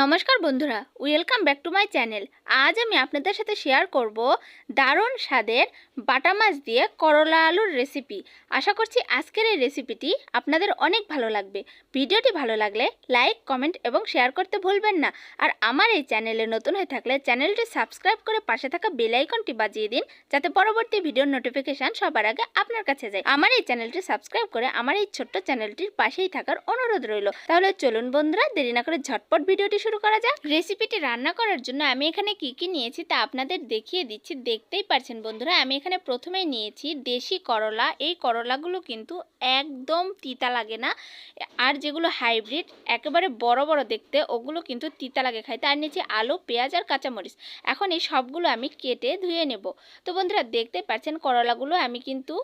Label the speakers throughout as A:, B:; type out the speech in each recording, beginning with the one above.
A: নমস্কার বন্ধুরা, welcome back to my channel. আজ আমি আপনাদের সাথে শেয়ার করব দারুণ স্বাদের বাটা মাছ দিয়ে করলা আলুর রেসিপি। আশা করছি আজকের এই রেসিপিটি আপনাদের অনেক ভালো লাগবে। ভিডিওটি ভালো লাগলে লাইক, কমেন্ট এবং শেয়ার করতে ভুলবেন না। আর আমার এই চ্যানেলে নতুন হয়ে থাকলে চ্যানেলটি সাবস্ক্রাইব করে পাশে থাকা বেল আইকনটি বাজিয়ে দিন, যাতে পরবর্তী ভিডিওর নোটিফিকেশান সবার আগে আপনার কাছে যায়। আমার এই চ্যানেলটি সাবস্ক্রাইব করে আমার এই ছোট্ট চ্যানেলটির পাশেই থাকার অনুরোধ রইল। তাহলে চলুন বন্ধুরা, দেরি না করে ঝটপট ভিডিওটি শুরু করা যাক। রেসিপিটি রান্না করার জন্য আমি এখানে কি কি নিয়েছি তা আপনাদের দেখিয়ে দিচ্ছি। দেখতেই পাচ্ছেন বন্ধুরা, আমি এখানে প্রথমেই নিয়েছি দেশি করলা। এই করলাগুলো কিন্তু একদম তিতা লাগে না, আর যেগুলো হাইব্রিড একেবারে বড় বড় দেখতে, ওগুলো কিন্তু তিতা লাগে খাইতে। আর নিয়েছি আলু, পেঁয়াজ আর কাঁচামরিচ। এখন এই সবগুলো আমি কেটে ধুয়ে নেব। তো বন্ধুরা দেখতে পাচ্ছেন করলাগুলো আমি কিন্তু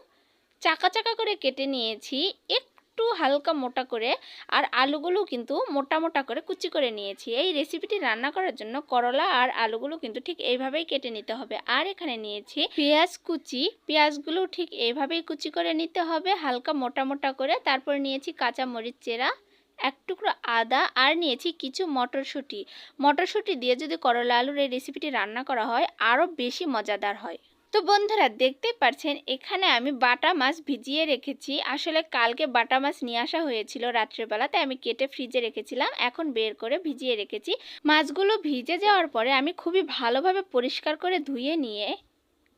A: চাকা চাকা করে কেটে নিয়েছি, একটু হালকা মোটা করে। আর আলুগুলো কিন্তু মোটা মোটা করে কুচি করে নিয়েছি। এই রেসিপিটি রান্না করার জন্য করলা আর আলুগুলো কিন্তু ঠিক এইভাবেই কেটে নিতে হবে। আর এখানে নিয়েছি পেঁয়াজ কুচি, পেঁয়াজগুলো ঠিক এইভাবেই কুচি করে নিতে হবে হালকা মোটা মোটা করে। তারপর নিয়েছি কাঁচা মরিচ চেরা, এক টুকরো আদা, আর নিয়েছি কিছু মটরশুঁটি। মটরশুঁটি দিয়ে যদি করলা আলুর এই রেসিপিটি রান্না করা হয় আরও বেশি মজাদার হয়। তো বন্ধুরা দেখতেই পাচ্ছেন এখানে আমি বাটা মাছ ভিজিয়ে রেখেছি। আসলে কালকে বাটা মাছ নিয়ে আসা হয়েছিল রাত্রেবেলা, তাই আমি কেটে ফ্রিজে রেখেছিলাম। এখন বের করে ভিজিয়ে রেখেছি। মাছগুলো ভিজে যাওয়ার পরে আমি খুবই ভালোভাবে পরিষ্কার করে ধুয়ে নিয়ে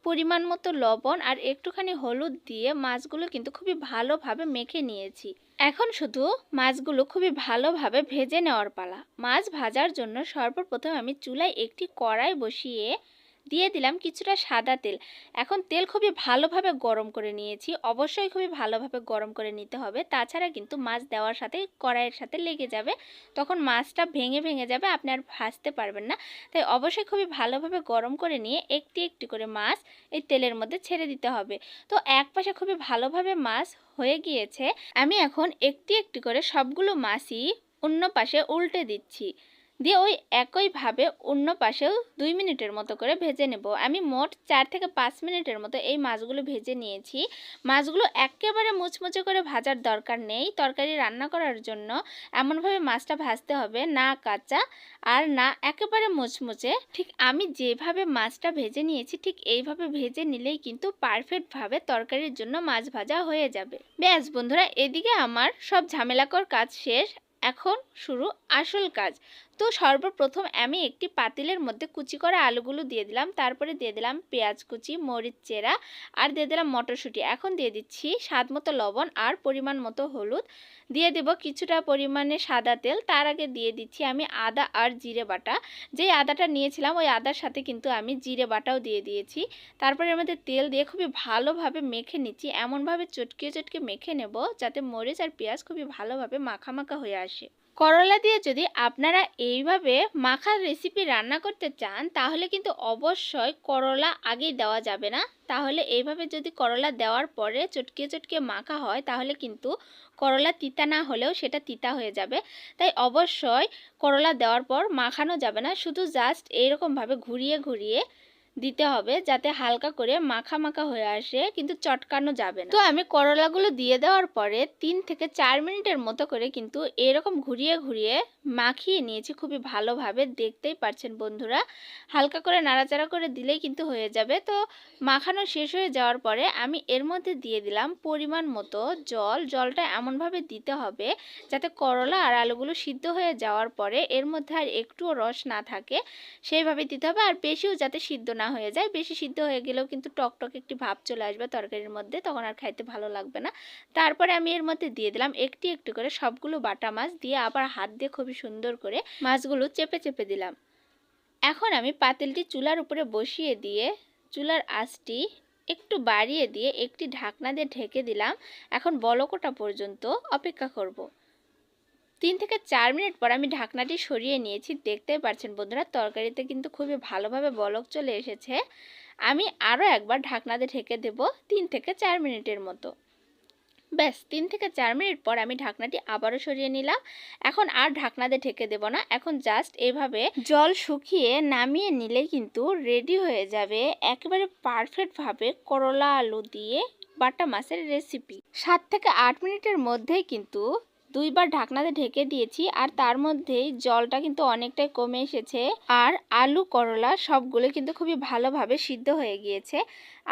A: পরিমাণ মতো লবণ আর একটুখানি হলুদ দিয়ে মাছগুলো কিন্তু খুবই ভালোভাবে মেখে নিয়েছি। এখন শুধু মাছগুলো খুবই ভালোভাবে ভেজে নেওয়ার পালা। মাছ ভাজার জন্য সর্বপ্রথম আমি চুলায় একটি কড়াই বসিয়ে দিয়ে দিলাম কিছুটা সাদা তেল। এখন তেল খুবই ভালোভাবে গরম করে নিয়েছি। অবশ্যই খুবই ভালোভাবে গরম করে নিতে হবে, তাছাড়া কিন্তু মাছ দেওয়ার সাথে কড়াইয়ের সাথে লেগে যাবে, তখন মাছটা ভেঙে ভেঙে যাবে, আপনি আর ভাজতে পারবেন না। তাই অবশ্যই খুবই ভালোভাবে গরম করে নিয়ে একটি একটি করে মাছ এই তেলের মধ্যে ছেড়ে দিতে হবে। তো এক পাশে খুবই ভালোভাবে মাছ হয়ে গিয়েছে, আমি এখন একটি একটি করে সবগুলো মাছই অন্য পাশে উল্টে দিচ্ছি। দিয়ে ওই একইভাবে অন্য পাশেও 2 মিনিটের মতো করে ভেজে নেব। আমি মোট 4 থেকে 5 মিনিটের মতো এই মাছগুলো ভেজে নিয়েছি। মাছগুলো একেবারে মুচমুচে করে ভাজার দরকার নেই। তরকারি রান্না করার জন্য এমনভাবে মাছটা ভাজতে হবে, না কাঁচা আর না একেবারে মুচমুচে। ঠিক আমি যেভাবে মাছটা ভেজে নিয়েছি ঠিক এইভাবে ভেজে নিলেই কিন্তু পারফেক্টভাবে তরকারির জন্য মাছ ভাজা হয়ে যাবে। ব্যাস বন্ধুরা, এদিকে আমার সব ঝামেলাকর কাজ শেষ। এখন শুরু আসল কাজ। তো সর্বপ্রথম আমি একটি পাতিলের মধ্যে কুচি করা আলুগুলো দিয়ে দিলাম, তারপরে দিয়ে দিলাম পেঁয়াজ কুচি, মরিচ চেরা, আর দিয়ে দিলাম মটরশুঁটি। এখন দিয়ে দিচ্ছি স্বাদ মতো লবণ আর পরিমাণ মতো হলুদ। দিয়ে দেব কিছুটা পরিমাণে সাদা তেল। তার আগে দিয়ে দিচ্ছি আমি আদা আর জিরে বাটা। যেই আদাটা নিয়েছিলাম ওই আদার সাথে কিন্তু আমি জিরে বাটাও দিয়ে দিয়েছি। তারপরে এর মধ্যে তেল দিয়ে খুবই ভালোভাবে মেখে নিচ্ছি। এমনভাবে চটকিয়ে চটকে মেখে নেব যাতে মরিচ আর পেঁয়াজ খুবই ভালোভাবে মাখা মাখা হয়ে আসে। করলা দিয়ে যদি আপনারা এইভাবে মাখার রেসিপি রান্না করতে চান তাহলে কিন্তু অবশ্যই করলা আগেই দেওয়া যাবে না। তাহলে এইভাবে যদি করলা দেওয়ার পরে চটকিয়ে চটকিয়ে মাখা হয় তাহলে কিন্তু করলা তিতা না হলেও সেটা তিতা হয়ে যাবে। তাই অবশ্যই করলা দেওয়ার পর মাখানো যাবে না, শুধু জাস্ট এইরকমভাবে ঘুরিয়ে ঘুরিয়ে দিতে হবে যাতে হালকা করে মাখা মাখা হয়ে আসে, কিন্তু চটকানো যাবে না। তো আমি করলাগুলো দিয়ে দেওয়ার পরে 3 থেকে 4 মিনিটের মতো করে কিন্তু এরকম ঘুরিয়ে ঘুরিয়ে মাখিয়ে নিয়েছি খুবই ভালোভাবে। দেখতেই পাচ্ছেন বন্ধুরা, হালকা করে নাড়াচাড়া করে দিলেই কিন্তু হয়ে যাবে। তো মাখানো শেষ হয়ে যাওয়ার পরে আমি এর মধ্যে দিয়ে দিলাম পরিমাণ মতো জল। জলটা এমনভাবে দিতে হবে যাতে করলা আর আলুগুলো সিদ্ধ হয়ে যাওয়ার পরে এর মধ্যে আর একটুও রস না থাকে, সেইভাবে দিতে হবে। আর বেশিও যাতে সিদ্ধ না হয়ে যায়, বেশি সিদ্ধ হয়ে গেলেও কিন্তু টকটক একটি ভাব চলে আসবে তরকারির মধ্যে, তখন আর খাইতে ভালো লাগবে না। তারপরে আমি এর মধ্যে দিয়ে দিলাম একটি একটু করে সবগুলো বাটা মাছ, দিয়ে আবার হাত দিয়ে খুবই সুন্দর করে মাছগুলো চেপে চেপে দিলাম। এখন আমি পাতিলটি চুলার উপরে বসিয়ে দিয়ে চুলার আঁচটি একটু বাড়িয়ে দিয়ে একটি ঢাকনা দিয়ে ঢেকে দিলাম। এখন বলক ওঠা পর্যন্ত অপেক্ষা করব। 3 থেকে 4 মিনিট পর আমি ঢাকনাটি সরিয়ে নিয়েছি। দেখতেই পাচ্ছেন বন্ধুরা, তরকারিতে কিন্তু খুবই ভালোভাবে বলক চলে এসেছে। আমি আরও একবার ঢাকনা দিয়ে ঢেকে দেব 3 থেকে 4 মিনিটের মতো। ব্যাস 3 থেকে 4 মিনিট পর আমি ঢাকনাটি আবারও সরিয়ে নিলাম। এখন আর ঢাকনা দিয়ে ঢেকে দেব না, এখন জাস্ট এভাবে জল শুকিয়ে নামিয়ে নিলে কিন্তু রেডি হয়ে যাবে একেবারে পারফেক্টভাবে করলা আলু দিয়ে বাটা মাছের রেসিপি। 7 থেকে 8 মিনিটের মধ্যেই কিন্তু দুইবার ঢাকনাতে ঢেকে দিয়েছি আর তার মধ্যেই জলটা কিন্তু অনেকটাই কমে এসেছে আর আলু করলা সবগুলো কিন্তু খুবই ভালোভাবে সিদ্ধ হয়ে গিয়েছে।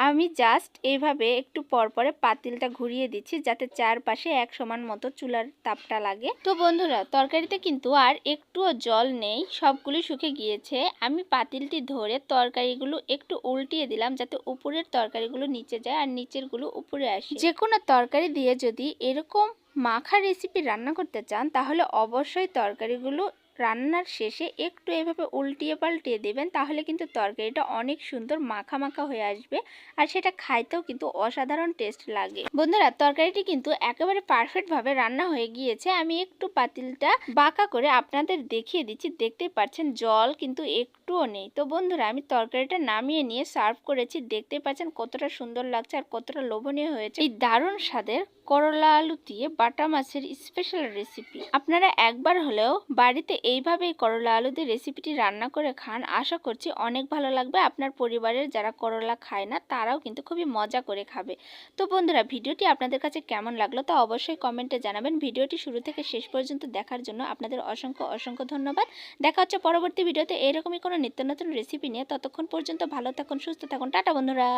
A: আমি জাস্ট এইভাবে একটু পরপরে পাতিলটা ঘুরিয়ে দিচ্ছি যাতে চারপাশে এক সমান মতো চুলার তাপটা লাগে। তো বন্ধুরা, তরকারিতে কিন্তু আর একটুও জল নেই, সবগুলো শুকে গিয়েছে। আমি পাতিলটি ধরে তরকারিগুলো একটু উল্টিয়ে দিলাম যাতে উপরের তরকারিগুলো নিচে যায় আর নিচেরগুলো উপরে আসে। যে কোনো তরকারি দিয়ে যদি এরকম মাখা রেসিপি রান্না করতে চান তাহলে অবশ্যই তরকারিগুলো রান্নার শেষে একটু এভাবে উল্টিয়ে পাল্টিয়ে দেবেন, তাহলে কিন্তু তরকারিটা অনেক সুন্দর মাখা মাখা হয়ে আসবে আর সেটা খাইতেও কিন্তু অসাধারণ টেস্ট লাগে। বন্ধুরা, তরকারিটি কিন্তু একেবারে পারফেক্টভাবে রান্না হয়ে গিয়েছে। আমি একটু পাতিলটা বাঁকা করে আপনাদের দেখিয়ে দিচ্ছি, দেখতেই পাচ্ছেন জল কিন্তু একটুও নেই। তো বন্ধুরা, আমি তরকারিটা নামিয়ে নিয়ে সার্ভ করেছি, দেখতেই পাচ্ছেন কতটা সুন্দর লাগছে আর কতটা লোভনীয় হয়েছে এই দারুণ স্বাদের করলা আলু দিয়ে বাটা মাছের স্পেশাল রেসিপি। আপনারা একবার হলেও বাড়িতে এইভাবে করলা আলু দিয়ে রেসিপিটি রান্না করে খান, আশা করছি অনেক ভালো লাগবে। আপনার পরিবারের যারা করলা খায় না তারাও কিন্তু খুবই মজা করে খাবে। তো বন্ধুরা, ভিডিওটি আপনাদের কাছে কেমন লাগলো তা অবশ্যই কমেন্টে জানাবেন। ভিডিওটি শুরু থেকে শেষ পর্যন্ত দেখার জন্য আপনাদের অসংখ্য অসংখ্য ধন্যবাদ। দেখা হচ্ছে পরবর্তী ভিডিওতে এরকমই কোনো নিত্য নতুন রেসিপি নিয়ে। ততক্ষণ পর্যন্ত ভালো থাকুন, সুস্থ থাকুন, টাটা বন্ধুরা।